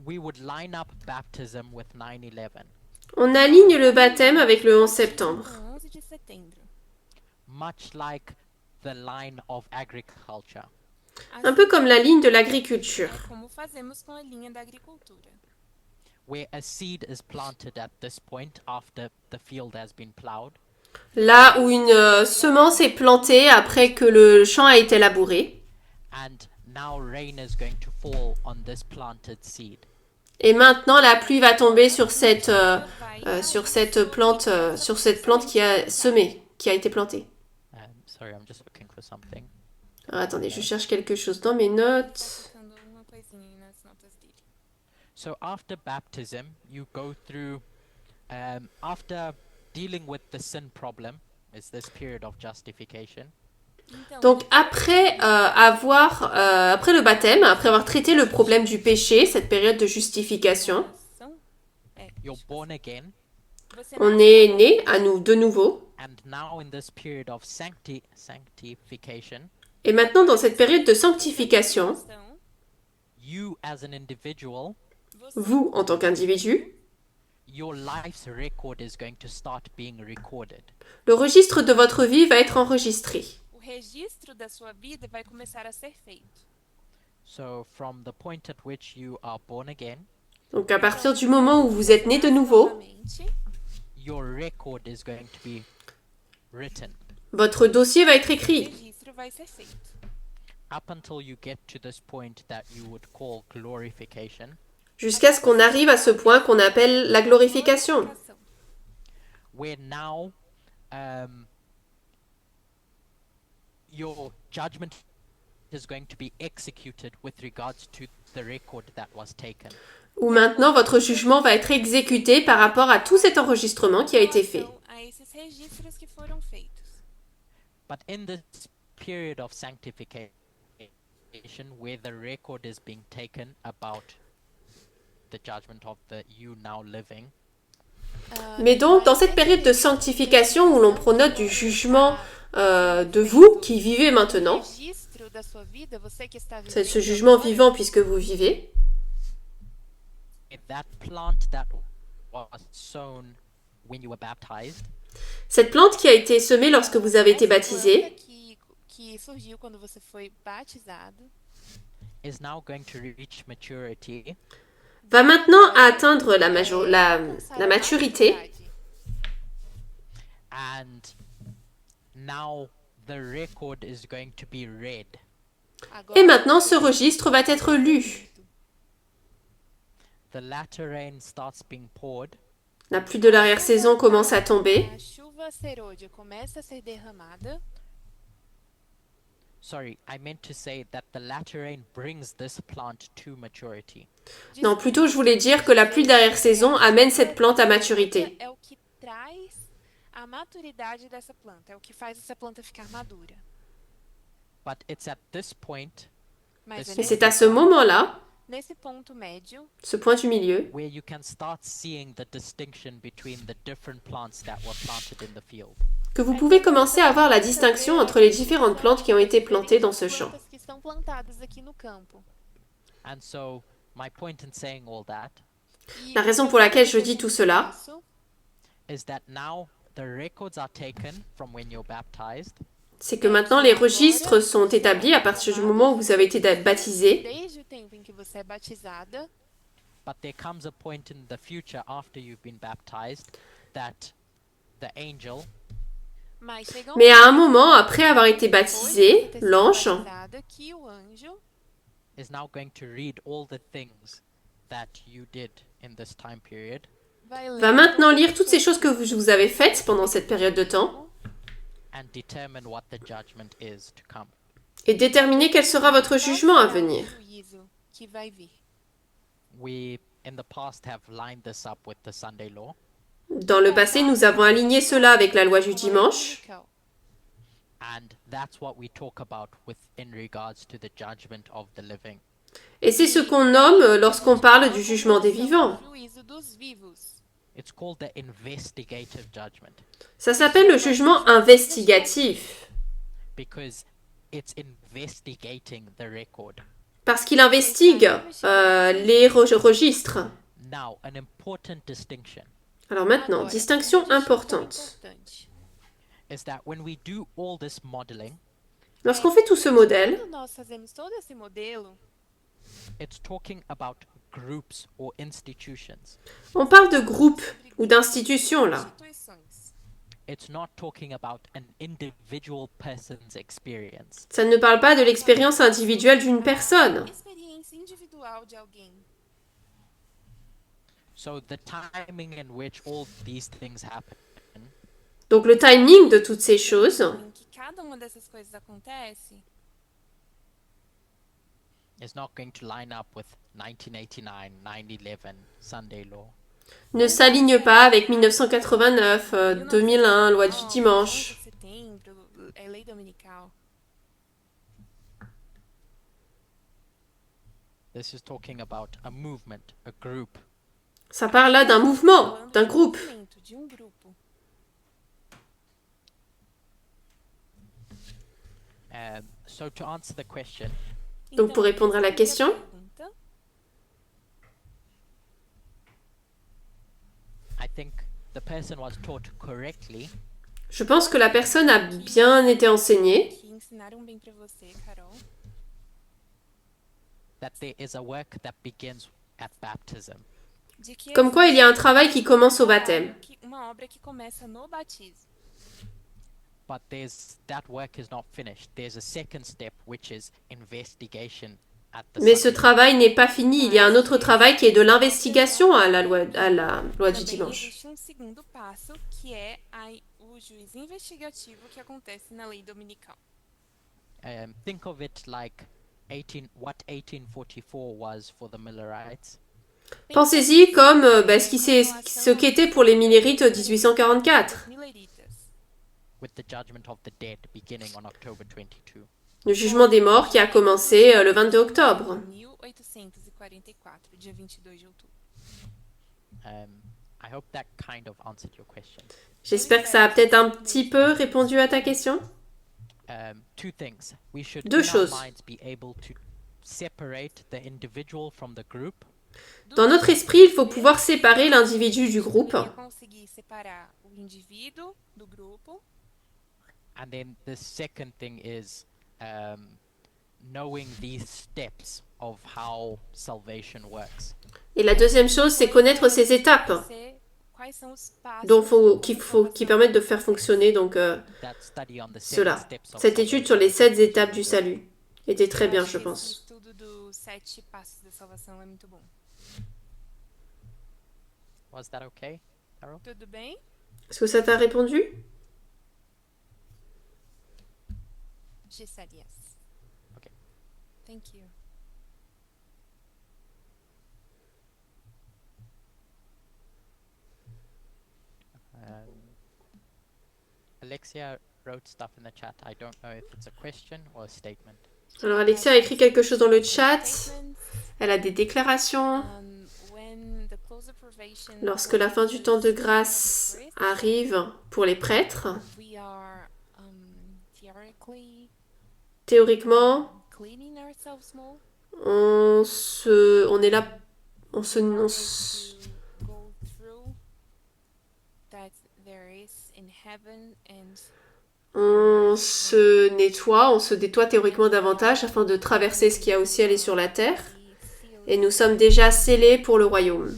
We would line up baptism with 9/11, on aligne le baptême avec le 11 septembre. no 11 de setembro. much like the line of agriculture. Un peu comme la ligne de l'agriculture. É como fazemos com a linha da agricultura. Where a seed is planted at this point after the field has been plowed, Là où une semence est plantée après que le champ a été labouré. and now rain is going to fall on this planted seed. Et maintenant, la pluie va tomber sur cette plante qui a semé, qui a été plantée. Sorry, I'm just looking for something. Alors, attendez, je cherche quelque chose dans mes notes. Buscando uma coisinha nas notas dele. So after baptism, you go through, after dealing with the sin problem, is this period of justification. Então, Donc après après le baptême, après avoir traité le problème du péché, cette période de justification, You're born again, você on nasce est né à nous de nouveau. and now in this period of sanctification, Et maintenant, dans cette période de sanctification, cristão, you as an individual, vous, en tant qu'individu, your life's record is going to start being recorded. le registre de votre vie va être enregistré. o registro da sua vida vai começar a ser feito. So from the point at which you are born again, Donc à partir du moment où vous êtes né de nouveau, Novamente, your record is going to be written votre dossier va être o écrit registro vai ser feito. up until you get to this point that you would call glorification, jusqu'à ce qu'on arrive à ce point qu'on appelle la glorification. Glorificação. where now your judgment is going to be executed with regards to the record that was taken. Où maintenant votre jugement va être exécuté par rapport à tout cet enregistrement qui a été fait. Relação a esses registros que foram feitos. But in this period of sanctification, where the record is being taken about the judgment of the you now living, Mais donc, dans cette période de sanctification où l'on prend note du jugement de vous qui vivez maintenant, Registro da sua vida, você que está c'est ce vivendo jugement agora, vivant puisque vous vivez, that plant that was sown when you were baptized cette plante qui a été semée lorsque vous avez été essa baptisé, planta que surgiu quando você foi batizado, is now going to reach maturity, va maintenant atteindre la alcançar a maturité. maturidade. and now the record is going to be read. Agora, Et maintenant, ce registre va être lu. The latter rain starts being poured, La pluie de l'arrière-saison commence à tomber. a chuva serôdia começa a ser derramada. sorry, I meant to say that the latter rain brings this plant to maturity. Non, plutôt je voulais dire que la pluie d'arrière-saison amène cette plante à maturité. É o que traz a maturidade dessa planta, é o que faz essa planta ficar madura. But it's at this point Mas é Et Esse- c'est à ce moment-là, nesse ponto médio ce point du milieu, where you can start seeing the distinction between the different plants that were planted in the field. que vous pouvez commencer à voir la distinction entre les différentes plantes qui ont été plantées dans ce champ. plantas que estão plantadas aqui no campo. And so, my point in saying all that E La raison o pour meu laquelle ponto je de dis tout dizer cela, isso is that now the records are taken from when you're baptized, c'est que maintenant les registres sont établis à partir du moment où vous avez été baptisé, desde o tempo em que você é batizada, but there comes a point in the future after you've been baptized that the angel mas chega mais à un momento, moment, après avoir été depois de baptisé, você ter sido l'ange batizada, que o anjo is now going to read all the things that you did in this time period vai va ler maintenant todas lire as toutes ces choses que coisas vous avez faites pendant cette période de temps and determine what the judgment is to come. et déterminer quel sera votre jugement à venir. o juízo que vai vir. We in the past have lined this up with the Sunday law, Dans le passé, nous avons aligné cela avec la loi du dimanche, and that's what we talk about with in regards to the judgment of the living. et c'est ce qu'on nomme lorsqu'on parle du jugement des vivants. Juízo dos vivos. It's called the investigative judgment Ça s'appelle le jugement investigatif, because it's investigating the record. parce qu'il investigue les registres. Now, an important distinction Alors maintenant, Agora, distinction uma distinção importante. importante. is that when we do all this modeling, Lorsqu'on fait tout ce modèle, Quando nós fazemos todo esse modelo, it's talking about groups or institutions. on parle de groupes ou d'institutions là. instituições. It's not talking about an individual person's experience. Ça ne parle pas de l'expérience individuelle d'une personne. Experiência individual de alguém. So the timing in which all these things happen Donc le timing de toutes ces choses Em que cada uma dessas coisas acontece, is not going to line up with 1989, 9/11, Sunday law. ne s'aligne pas avec 1989, 2001, loi du 11 dimanche. de setembro, é lei dominical. This is talking about a movement, a group. Ça parle là d'un mouvement, Falando d'un de groupe. movimento, de grupo. So to answer the question, Donc, pour répondre à la question, pergunta, I think the person was taught correctly je pense que la personne a bien été enseignée, que ensinaram bem pra você, Carol, that there is a work that begins at baptism. de que comme quoi il y a un travail qui commence au baptême. uma obra que começa no batismo. But that work is not finished. There's a second step, which is investigation at the Mais ce Sunday. travail n'est pas fini. Il y a un autre travail qui est de l'investigation à la loi du Também dimanche. existe um segundo passo, que é o juiz investigativo que acontece na lei dominical. Think of it like what 1844 was for the Millerites, Pensez-y comme ce qu'était pour les Millérites en 1844, Mileritas. with the judgment of the dead beginning on October 22. le jugement des morts qui a commencé le 22 octobre. 1844, dia 22 de outubro. I hope that kind of answered your question. J'espère que ça a peut-être un petit peu répondu à ta question. Two things. We should, Deux in our choses. minds, be able to separate the individual from the group, Dans notre esprit, il faut pouvoir séparer l'individu du groupe. Deveria conseguir separar o indivíduo do grupo. and then the second thing is knowing these steps of how salvation works. Et la deuxième chose, c'est connaître ces étapes Quais são os passos qui permettent de faire fonctionner donc That study on the cela. 7 steps of Cette étude sur les salvation 7 étapes du salut était très bien, je Esse pense. estudo dos 7 passos da salvação é muito bom. Was that okay, Carol? Tudo bem? Est-ce que ça t'a répondu? She said yes. Okay. Thank you. Alexia, wrote stuff in the chat. I don't know if it's a question or a statement. Alors Alexia a écrit quelque chose dans le chat. Elle a des déclarations. Lorsque la fin du temps de grâce arrive pour les prêtres, théoriquement, on est là, on se nettoie, on se nettoie théoriquement davantage afin de traverser ce qu'il y a au ciel et sur la terre. Et nous sommes déjà scellés pour le royaume.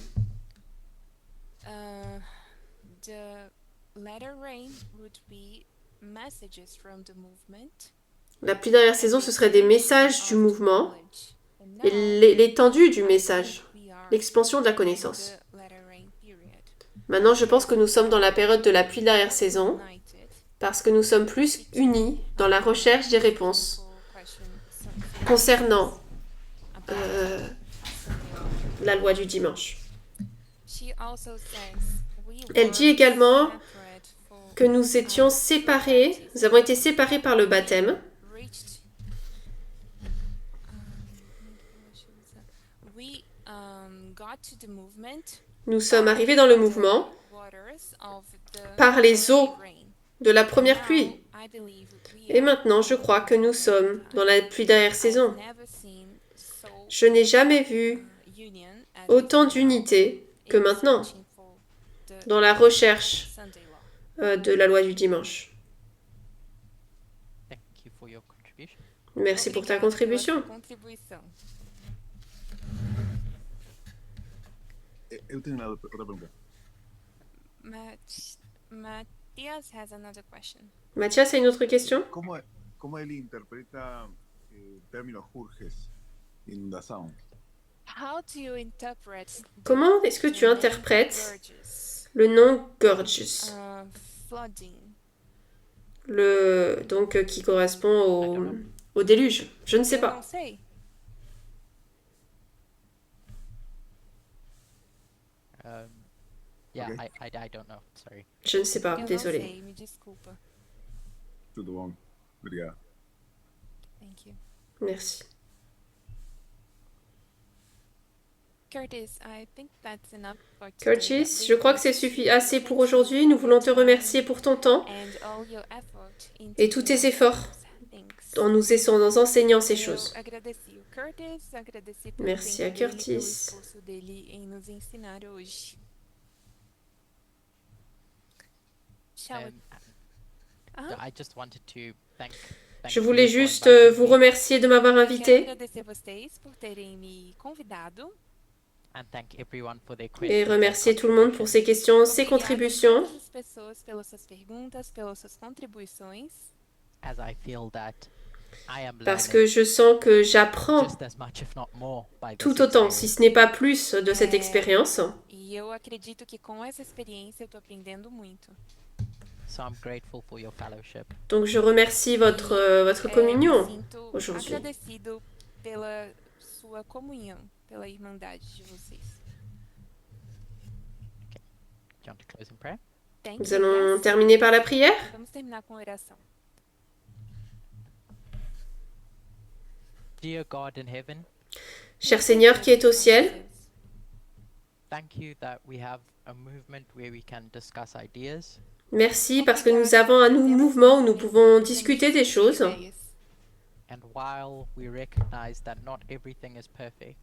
La pluie dernière saison, ce serait des messages du mouvement et l'étendue du message, l'expansion de la connaissance. Maintenant, je pense que nous sommes dans la période de la pluie dernière saison parce que nous sommes plus unis dans la recherche des réponses concernant la loi du dimanche. Elle dit également que nous étions séparés, nous avons été séparés par le baptême. Nous sommes arrivés dans le mouvement par les eaux de la première pluie. Et maintenant, je crois que nous sommes dans la pluie dernière saison. Je n'ai jamais vu autant d'unité que maintenant dans la recherche de la loi du dimanche. Thank you for your contribution. Merci pour ta contribution. Eu tenho otra pregunta. Matthias has another question. Mathias a une autre question? ¿Cómo él interpreta términos Jurges, inundação? How do you interpret Comment est-ce que tu the name interprètes Gorges? le nom Gorges, Flooding. donc qui correspond au déluge? Je ne sais Eu pas. não sei. Yeah, Okay. I don't know. Sorry. Je ne sais pas, Eu não désolé. sei, me desculpa. Tudo bom. Obrigado. Thank you. Merci. Curtis, I think that's enough for today. Curtis, je crois que c'est assez pour aujourd'hui. Nous voulons te remercier pour ton temps And all your effort into et tous tes efforts things. en nous enseignant ces choses. Eu agradeci o Curtis, agradeci pelo Merci tempo à dele, pelo Curtis. esforço dele em nos ensinar hoje. Shall we? I just wanted to thank Je you voulais for juste inviting vous me, remercier de m'avoir Quero invité agradecer vocês por terem me convidado. and thank everyone for their et questions and remercier tout le monde pour ses questions, ses Obrigada a contributions. todas as pessoas pelas suas perguntas, pelas suas contribuições. as I feel that I am Parce learning que je sens que j'apprends just as much, if not more, by this tout autant, si experience. ce n'est pas plus, de cette expérience. E eu acredito que com essa experiência eu tô aprendendo muito. So I'm grateful for your fellowship. Donc je remercie votre Me communion sinto aujourd'hui. agradecido pela sua comunhão, pela irmandade de vocês. Do you want to close in prayer? Thank Nous you, allons yes. terminer par la prière. Vamos terminar com a oração. Dear God in heaven, Cher Seigneur qui est au ciel, thank you that we have a movement where we can discuss ideas. merci parce que nous avons un mouvement où nous pouvons discuter des choses. And while we recognize that not everything is perfect,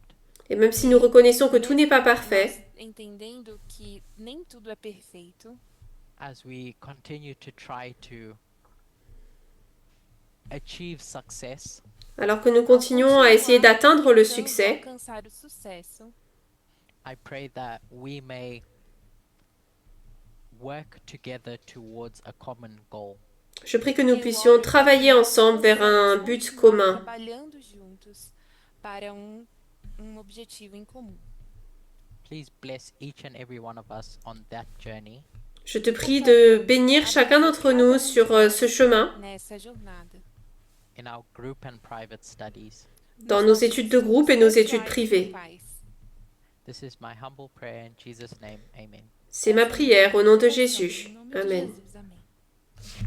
Et même si nous reconnaissons que tout n'est pas parfait, Nós entendendo que nem tudo é perfeito, as we continue to try to achieve success, alors que nous continuons à essayer d'atteindre le succès, alcançar o sucesso, I pray that we may work together towards a common goal. je prie que nous puissions travailler ensemble vers un but commun. trabalhando juntos para um objetivo em comum. Please bless each and every one of us on that journey. Je te prie de bénir chacun d'entre nous sur ce chemin, Nessa jornada. In our group and private studies. dans nos études de groupe et nos études privées. This is my humble prayer in Jesus' name. Amen. C'est ma prière au nom de Jésus. Em nome de Amen. Jesus, amém.